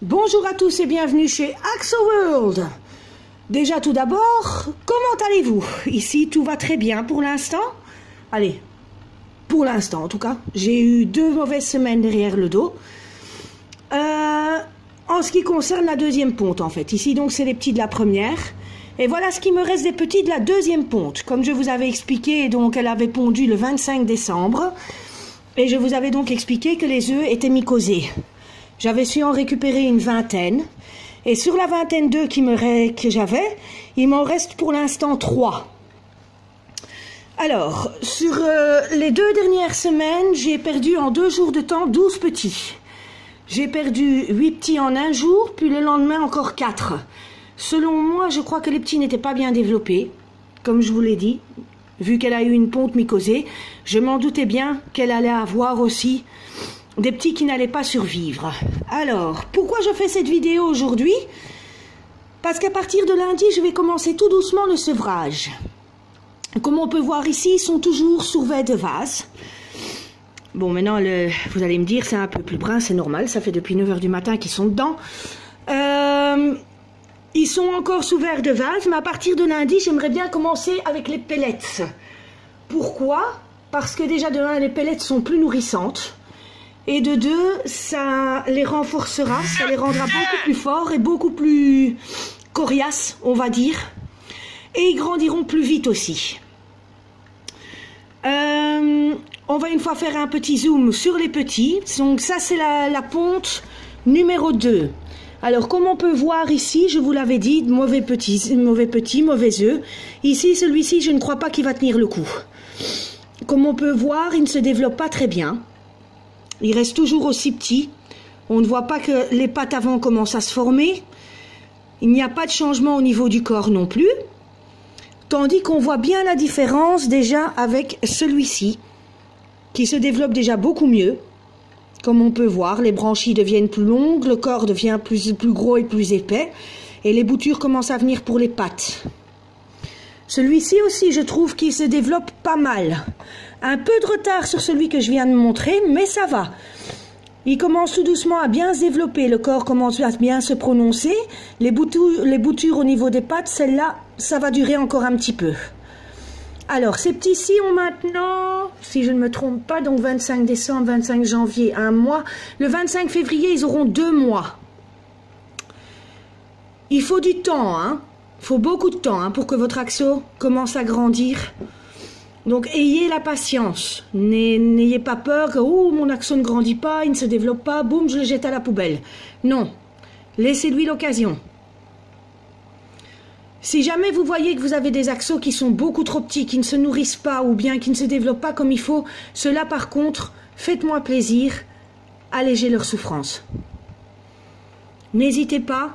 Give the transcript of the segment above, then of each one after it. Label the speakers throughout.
Speaker 1: Bonjour à tous et bienvenue chez Axo World. Déjà tout d'abord, comment allez-vous? Ici tout va très bien pour l'instant. Allez, pour l'instant en tout cas. J'ai eu 2 mauvaises semaines derrière le dos. En ce qui concerne la deuxième ponte en fait. Ici donc c'est les petits de la première. Et voilà ce qui me reste des petits de la deuxième ponte. Comme je vous avais expliqué, donc elle avait pondu le 25 décembre. Et je vous avais donc expliqué que les œufs étaient mycosés. J'avais su en récupérer une vingtaine. Et sur la vingtaine d'œufs que j'avais, il m'en reste pour l'instant 3. Alors, sur les 2 dernières semaines, j'ai perdu en 2 jours de temps 12 petits. J'ai perdu 8 petits en un jour, puis le lendemain encore 4. Selon moi, je crois que les petits n'étaient pas bien développés, comme je vous l'ai dit. Vu qu'elle a eu une ponte mycosée, je m'en doutais bien qu'elle allait avoir aussi des petits qui n'allaient pas survivre. Alors, pourquoi je fais cette vidéo aujourd'hui? Parce qu'à partir de lundi, je vais commencer tout doucement le sevrage. Comme on peut voir ici, ils sont toujours survêts de vase. Bon, maintenant, vous allez me dire, c'est un peu plus brun, c'est normal, ça fait depuis 9 h du matin qu'ils sont dedans. Ils sont encore sous verre de vase, mais à partir de lundi, j'aimerais bien commencer avec les pellets. Pourquoi? Parce que déjà, de 1, les pellets sont plus nourrissantes. Et de 2, ça les renforcera, ça les rendra beaucoup plus forts et beaucoup plus coriaces, on va dire. Et ils grandiront plus vite aussi. On va une fois faire un petit zoom sur les petits. Donc ça, c'est la ponte numéro 2. Alors, comme on peut voir ici, je vous l'avais dit, mauvais petits, mauvais œufs. Ici, celui-ci, je ne crois pas qu'il va tenir le coup. Comme on peut voir, il ne se développe pas très bien. Il reste toujours aussi petit. On ne voit pas que les pattes avant commencent à se former. Il n'y a pas de changement au niveau du corps non plus. Tandis qu'on voit bien la différence déjà avec celui-ci, qui se développe déjà beaucoup mieux. Comme on peut voir, les branchies deviennent plus longues, le corps devient plus gros et plus épais, et les boutures commencent à venir pour les pattes. Celui-ci aussi, je trouve qu'il se développe pas mal. Un peu de retard sur celui que je viens de montrer, mais ça va. Il commence tout doucement à bien se développer, le corps commence à bien se prononcer. Les boutures au niveau des pattes, celles-là, ça va durer encore un petit peu. Alors, ces petits-ci ont maintenant, si je ne me trompe pas, donc 25 décembre, 25 janvier, 1 mois. Le 25 février, ils auront 2 mois. Il faut du temps, hein. Il faut beaucoup de temps pour que votre axo commence à grandir. Donc, ayez la patience. N'ayez pas peur que oh, mon axo ne grandit pas, il ne se développe pas, boum, je le jette à la poubelle. Non. Laissez-lui l'occasion. Si jamais vous voyez que vous avez des axos qui sont beaucoup trop petits, qui ne se nourrissent pas ou bien qui ne se développent pas comme il faut, cela par contre, faites-moi plaisir, allégez leur souffrance. N'hésitez pas.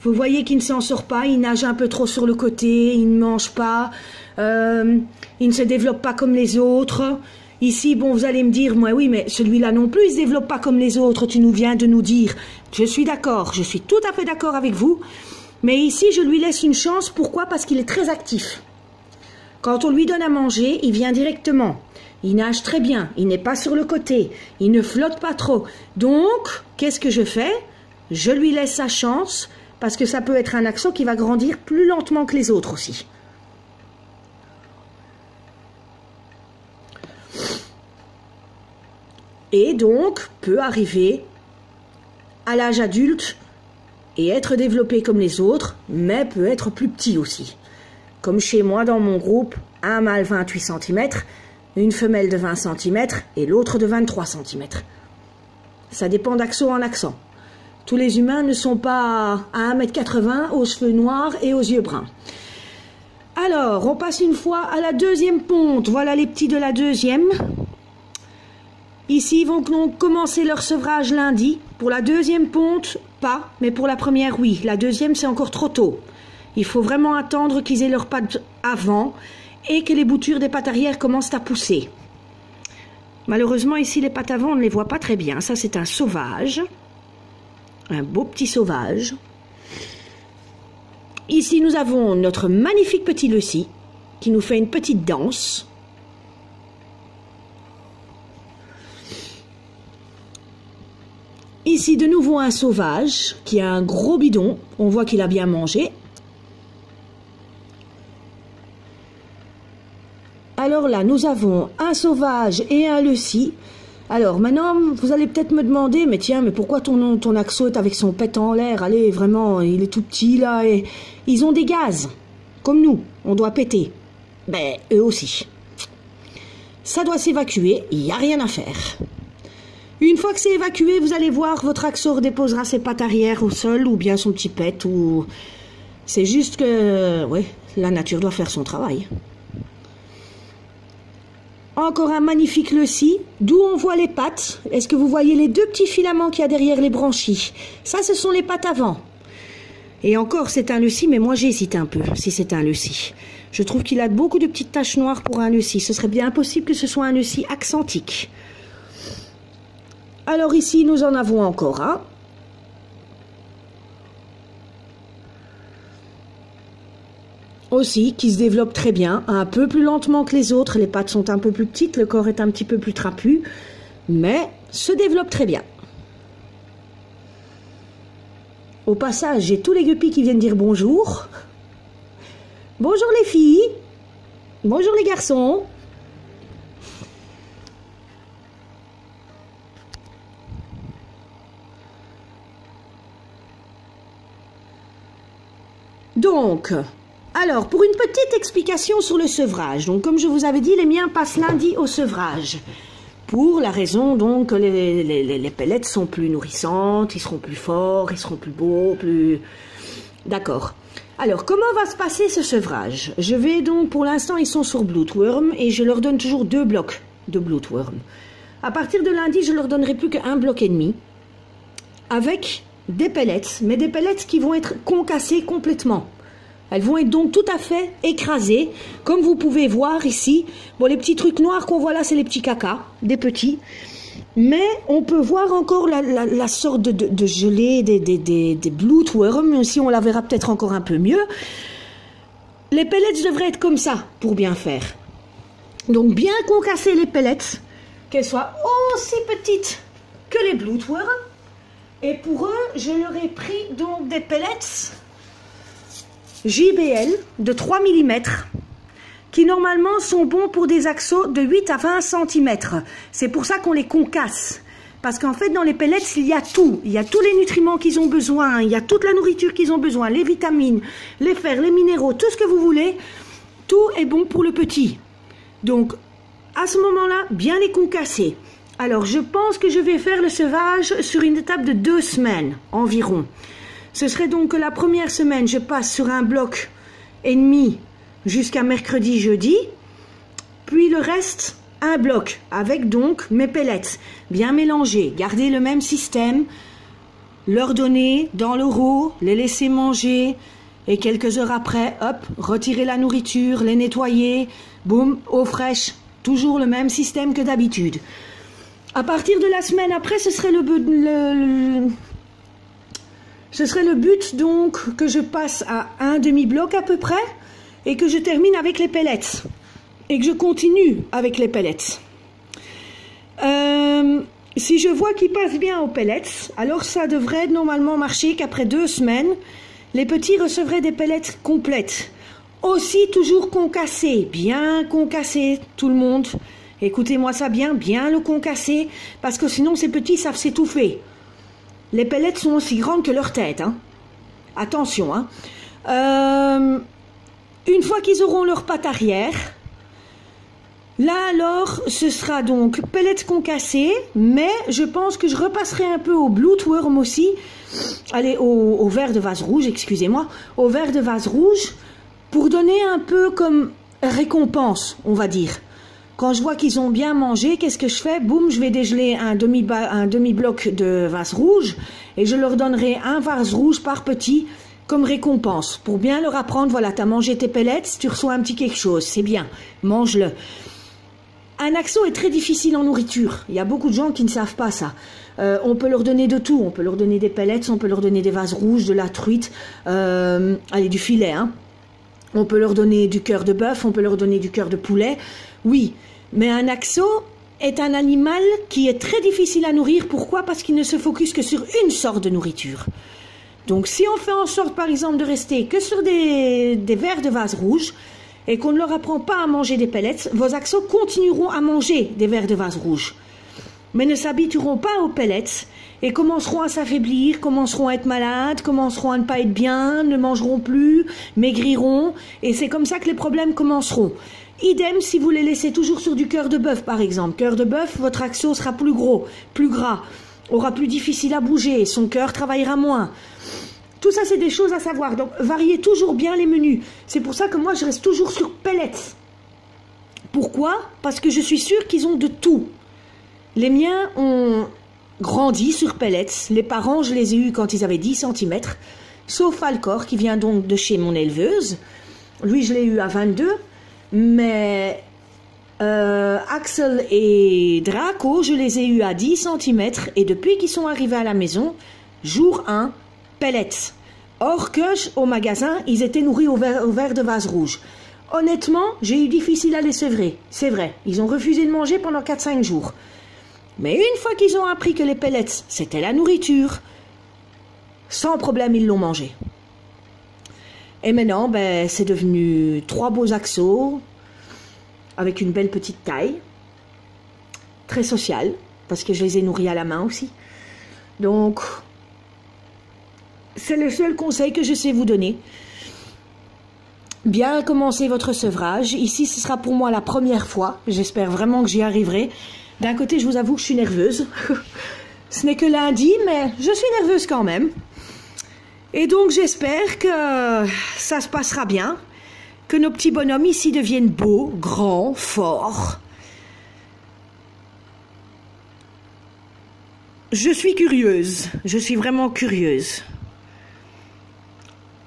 Speaker 1: Vous voyez qu'il ne s'en sort pas, il nage un peu trop sur le côté, il ne mange pas, il ne se développe pas comme les autres. Ici, bon, vous allez me dire, moi oui, mais celui-là non plus, il ne se développe pas comme les autres, tu nous viens de nous dire. Je suis d'accord, je suis tout à fait d'accord avec vous. Mais ici, je lui laisse une chance. Pourquoi? Parce qu'il est très actif. Quand on lui donne à manger, il vient directement. Il nage très bien. Il n'est pas sur le côté. Il ne flotte pas trop. Donc, qu'est-ce que je fais? Je lui laisse sa chance parce que ça peut être un axo qui va grandir plus lentement que les autres aussi. Et donc, peut arriver à l'âge adulte et être développé comme les autres, mais peut être plus petit aussi. Comme chez moi dans mon groupe, un mâle 28 cm, une femelle de 20 cm et l'autre de 23 cm. Ça dépend d'axo en accent. Tous les humains ne sont pas à 1,80 m, aux cheveux noirs et aux yeux bruns. Alors, on passe une fois à la deuxième ponte. Voilà les petits de la deuxième. Ici, ils vont donc commencer leur sevrage lundi. Pour la deuxième ponte, pas, mais pour la première, oui. La deuxième, c'est encore trop tôt. Il faut vraiment attendre qu'ils aient leurs pattes avant et que les boutures des pattes arrière commencent à pousser. Malheureusement, ici, les pattes avant, on ne les voit pas très bien. Ça, c'est un sauvage. Un beau petit sauvage. Ici, nous avons notre magnifique petit Lucie qui nous fait une petite danse. Ici, de nouveau, un sauvage qui a un gros bidon. On voit qu'il a bien mangé. Alors là, nous avons un sauvage et un Lucie. Alors maintenant, vous allez peut-être me demander, mais tiens, mais pourquoi ton Axo est avec son pet en l'air? Allez, vraiment, il est tout petit là. Et ils ont des gaz, comme nous, on doit péter. Ben, eux aussi. Ça doit s'évacuer, il n'y a rien à faire. Une fois que c'est évacué, vous allez voir, votre Axo redéposera ses pattes arrière au sol, ou bien son petit pet, ou... C'est juste que, ouais, la nature doit faire son travail. Encore un magnifique Lucie, d'où on voit les pattes. Est-ce que vous voyez les deux petits filaments qu'il y a derrière les branchies? Ça, ce sont les pattes avant. Et encore, c'est un Lucie, mais moi j'hésite un peu, si c'est un Lucie. Je trouve qu'il a beaucoup de petites taches noires pour un Lucie. Ce serait bien impossible que ce soit un Lucie accentique. Alors ici, nous en avons encore un. Aussi, qui se développe très bien, un peu plus lentement que les autres. Les pattes sont un peu plus petites, le corps est un petit peu plus trapu, mais se développe très bien. Au passage, j'ai tous les guppies qui viennent dire bonjour. Bonjour les filles. Bonjour les garçons. Donc, alors, pour une petite explication sur le sevrage. Donc, comme je vous avais dit, les miens passent lundi au sevrage. Pour la raison, donc, que les pellets sont plus nourrissantes, ils seront plus forts, ils seront plus beaux, plus... D'accord. Alors, comment va se passer ce sevrage? Je vais donc, pour l'instant, ils sont sur Bloodworm et je leur donne toujours 2 blocs de Bloodworm. À partir de lundi, je leur donnerai plus qu'un bloc et demi avec des pellets, mais des pellets qui vont être concassés complètement. Elles vont être donc tout à fait écrasées, comme vous pouvez voir ici. Bon, les petits trucs noirs qu'on voit là, c'est les petits cacas, des petits. Mais on peut voir encore la sorte de gelée des bloodworms, mais aussi on la verra peut-être encore un peu mieux. Les pellets devraient être comme ça, pour bien faire. Donc bien concasser les pellets, qu'elles soient aussi petites que les bloodworms. Et pour eux, je leur ai pris donc des pellets JBL de 3 mm qui normalement sont bons pour des axos de 8 à 20 cm. C'est pour ça qu'on les concasse. Parce qu'en fait, dans les pellets, il y a tout. Il y a tous les nutriments qu'ils ont besoin, il y a toute la nourriture qu'ils ont besoin, les vitamines, les fers, les minéraux, tout ce que vous voulez. Tout est bon pour le petit. Donc, à ce moment-là, bien les concasser. Alors, je pense que je vais faire le sevrage sur une étape de 2 semaines environ. Ce serait donc que la première semaine, je passe sur un bloc et demi jusqu'à mercredi, jeudi. Puis le reste, un bloc avec donc mes pellets bien mélangés. Garder le même système, leur donner dans l'euro, les laisser manger. Et quelques heures après, hop, retirer la nourriture, les nettoyer. Boum, eau fraîche. Toujours le même système que d'habitude. À partir de la semaine après, ce serait ce serait le but donc que je passe à un demi-bloc à peu près et que je termine avec les pellets et que je continue avec les pellets. Si je vois qu'ils passent bien aux pellets, alors ça devrait normalement marcher qu'après 2 semaines, les petits recevraient des pellets complètes. Aussi toujours concassés, bien concassés tout le monde. Écoutez-moi ça bien, bien le concasser parce que sinon ces petits savent s'étouffer. Les pellets sont aussi grandes que leur tête. Hein. Attention. Hein. Une fois qu'ils auront leurs pattes arrière, là alors, ce sera donc pellets concassés, mais je pense que je repasserai un peu au bloodworm aussi. Allez, au verre de vase rouge, excusez-moi. Au verre de vase rouge, pour donner un peu comme récompense, on va dire. Quand je vois qu'ils ont bien mangé, qu'est-ce que je fais? Boum, je vais dégeler un demi-bloc de vase rouge et je leur donnerai un vase rouge par petit comme récompense. Pour bien leur apprendre, voilà, tu as mangé tes pellets, tu reçois un petit quelque chose, c'est bien, mange-le. Un axo est très difficile en nourriture. Il y a beaucoup de gens qui ne savent pas ça. On peut leur donner de tout. On peut leur donner des pellets, on peut leur donner des vases rouges, de la truite, allez, du filet, hein. On peut leur donner du cœur de bœuf, on peut leur donner du cœur de poulet. Oui, mais un axo, est un animal qui est très difficile à nourrir. Pourquoi? Parce qu'il ne se focus que sur une sorte de nourriture. Donc si on fait en sorte par exemple de rester que sur des vers de vase rouge et qu'on ne leur apprend pas à manger des pellets, vos axos continueront à manger des vers de vase rouge, mais ne s'habitueront pas aux pellets et commenceront à s'affaiblir, commenceront à être malades, commenceront à ne pas être bien, ne mangeront plus, maigriront, et c'est comme ça que les problèmes commenceront. Idem si vous les laissez toujours sur du cœur de bœuf par exemple. Cœur de bœuf, votre axo sera plus gros, plus gras, aura plus difficile à bouger, son cœur travaillera moins. Tout ça, c'est des choses à savoir. Donc, variez toujours bien les menus. C'est pour ça que moi, je reste toujours sur pellets. Pourquoi? Parce que je suis sûre qu'ils ont de tout. Les miens ont grandi sur pellets. Les parents, je les ai eus quand ils avaient 10 cm. Sauf Falcor, qui vient donc de chez mon éleveuse. Lui, je l'ai eu à 22. Mais Axel et Draco, je les ai eus à 10 cm. Et depuis qu'ils sont arrivés à la maison, jour 1, pellets. Or que au magasin, ils étaient nourris au verre de vase rouge. Honnêtement, j'ai eu difficile à les sevrer. C'est vrai, ils ont refusé de manger pendant 4-5 jours. Mais une fois qu'ils ont appris que les pellets, c'était la nourriture, sans problème, ils l'ont mangé. Et maintenant, ben, c'est devenu 3 beaux axos, avec une belle petite taille, très sociale, parce que je les ai nourris à la main aussi. Donc, c'est le seul conseil que je sais vous donner. Bien commencer votre sevrage. Ici, ce sera pour moi la première fois. J'espère vraiment que j'y arriverai. D'un côté, je vous avoue que je suis nerveuse. Ce n'est que lundi, mais je suis nerveuse quand même. Et donc, j'espère que ça se passera bien. Que nos petits bonhommes ici deviennent beaux, grands, forts. Je suis curieuse. Je suis vraiment curieuse.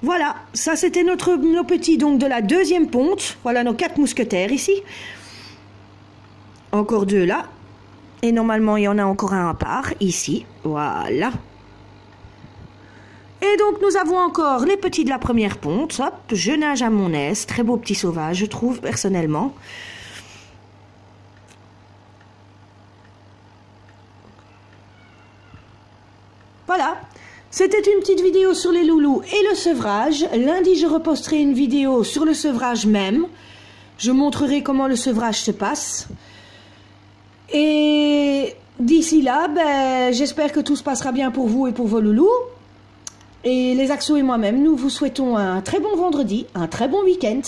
Speaker 1: Voilà, ça c'était nos petits donc de la deuxième ponte. Voilà nos 4 mousquetaires ici. Encore 2 là. Et normalement il y en a encore un à part ici. Voilà. Et donc nous avons encore les petits de la première ponte. Hop, je nage à mon aise. Très beau petit sauvage, je trouve personnellement. Voilà. C'était une petite vidéo sur les loulous et le sevrage. Lundi, je reposterai une vidéo sur le sevrage même. Je montrerai comment le sevrage se passe. Et d'ici là, ben, j'espère que tout se passera bien pour vous et pour vos loulous. Et les axos et moi-même, nous vous souhaitons un très bon vendredi, un très bon week-end.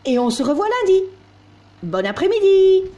Speaker 1: Et on se revoit lundi. Bon après-midi!